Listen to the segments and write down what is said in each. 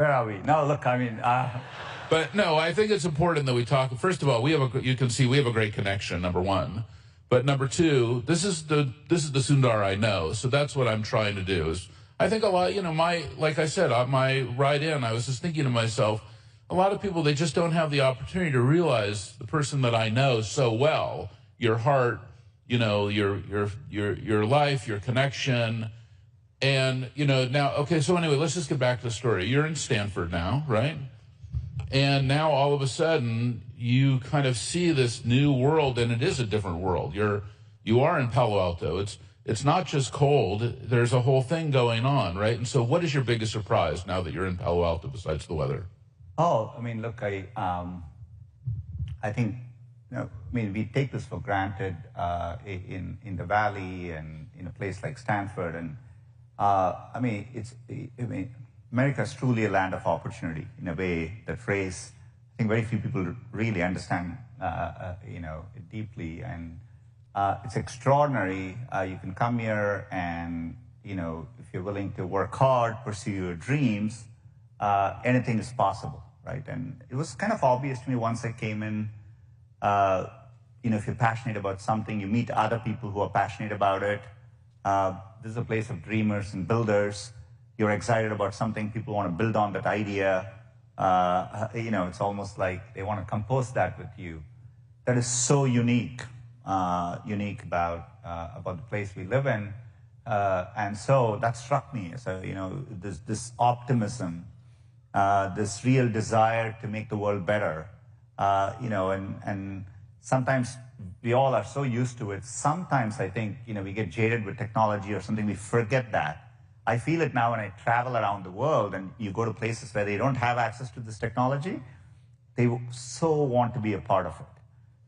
Where are we? No, look, I mean, But no, I think it's important that we talk. First of all, you can see we have a great connection, number one. But number two, this is the Sundar I know. So that's what I'm trying to do. Is I think a lot, like I said, on my ride in, I was just thinking to myself, a lot of people, they just don't have the opportunity to realize the person that I know so well, your heart, your life, your connection. And, now, okay, so anyway, let's just get back to the story. You're in Stanford now, right? And now all of a sudden you kind of see this new world, and it is a different world. You are in Palo Alto. It's not just cold. There's a whole thing going on, right? And so what is your biggest surprise now that you're in Palo Alto besides the weather? Oh, I mean, look, I think, we take this for granted in the Valley and in a place like Stanford. And America is truly a land of opportunity in a way that phrase, I think very few people really understand, it deeply. And it's extraordinary. You can come here and, if you're willing to work hard, pursue your dreams, anything is possible, right? And it was kind of obvious to me once I came in, if you're passionate about something, you meet other people who are passionate about it. This is a place of dreamers and builders. You're excited about something, people want to build on that idea. It's almost like they want to compose that with you. That is so unique about the place we live in. And so that struck me. So, this optimism, this real desire to make the world better, and sometimes we all are so used to it. Sometimes I think, we get jaded with technology or something, we forget that. I feel it now when I travel around the world and you go to places where they don't have access to this technology, they so want to be a part of it.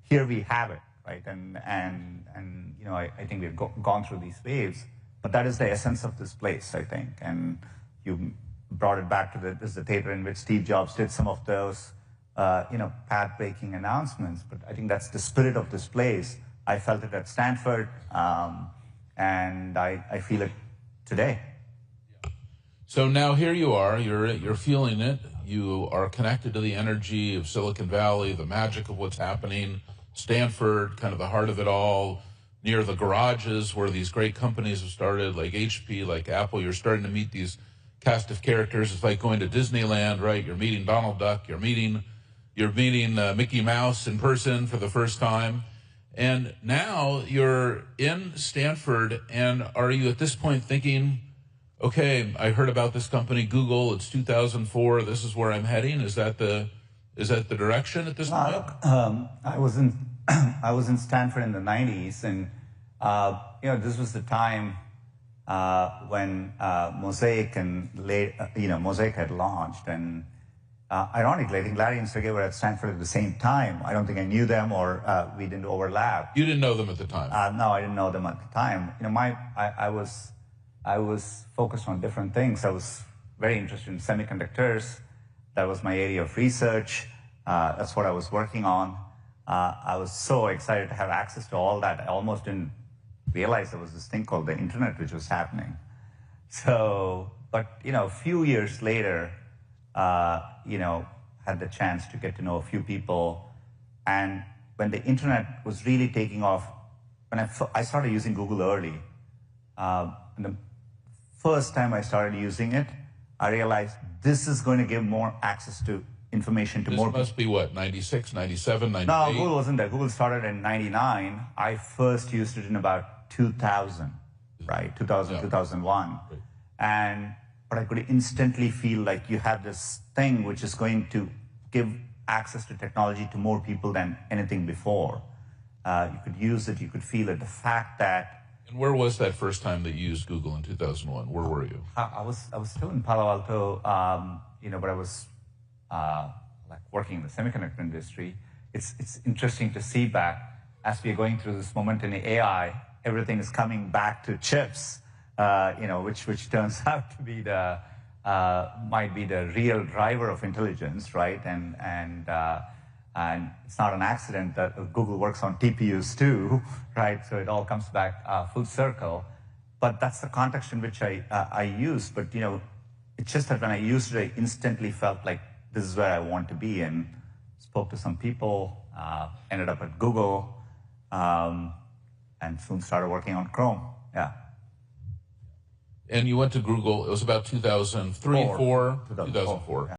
Here we have it, right? And I think we've gone through these waves, but that is the essence of this place, I think. And you brought it back to this is the theater in which Steve Jobs did some of those, path-breaking announcements. But I think that's the spirit of this place. I felt it at Stanford, and I feel it today. So now here you are, you're feeling it. You are connected to the energy of Silicon Valley, the magic of what's happening. Stanford, kind of the heart of it all, near the garages where these great companies have started, like HP, like Apple. You're starting to meet these cast of characters. It's like going to Disneyland, right? You're meeting Donald Duck. You're meeting Mickey Mouse in person for the first time. And now you're in Stanford, and are you at this point thinking, okay, I heard about this company, Google, it's 2004, this is where I'm heading? Is that the direction at this point? Look, I was in Stanford in the 90s, and this was the time when Mosaic Mosaic had launched. And ironically, I think Larry and Sergey were at Stanford at the same time. I don't think I knew them, or we didn't overlap. You didn't know them at the time? No, I didn't know them at the time. I was focused on different things. I was very interested in semiconductors. That was my area of research. That's what I was working on. I was so excited to have access to all that. I almost didn't realize there was this thing called the internet which was happening. So, but, a few years later, had the chance to get to know a few people. And when the internet was really taking off, when I started using Google early, and the first time I started using it, I realized this is going to give more access to information to more people. This must be what, 96, 97, 98? No, Google wasn't there. Google started in 99. I first used it in about 2000, right? 2000, 2001. But I could instantly feel like you have this thing which is going to give access to technology to more people than anything before. You could use it, you could feel it. The fact that. And where was that first time that you used Google in 2001? Where were you? I was still in Palo Alto, but I was working in the semiconductor industry. It's interesting to see back as we're going through this moment in AI, everything is coming back to chips, which turns out to be might be the real driver of intelligence, right? And it's not an accident that Google works on TPUs too, right? So it all comes back full circle. But that's the context in which I use. But it's just that when I used it, I instantly felt like this is where I want to be, and spoke to some people, ended up at Google, and soon started working on Chrome. Yeah. And you went to Google, it was about 2003, 4? 2004.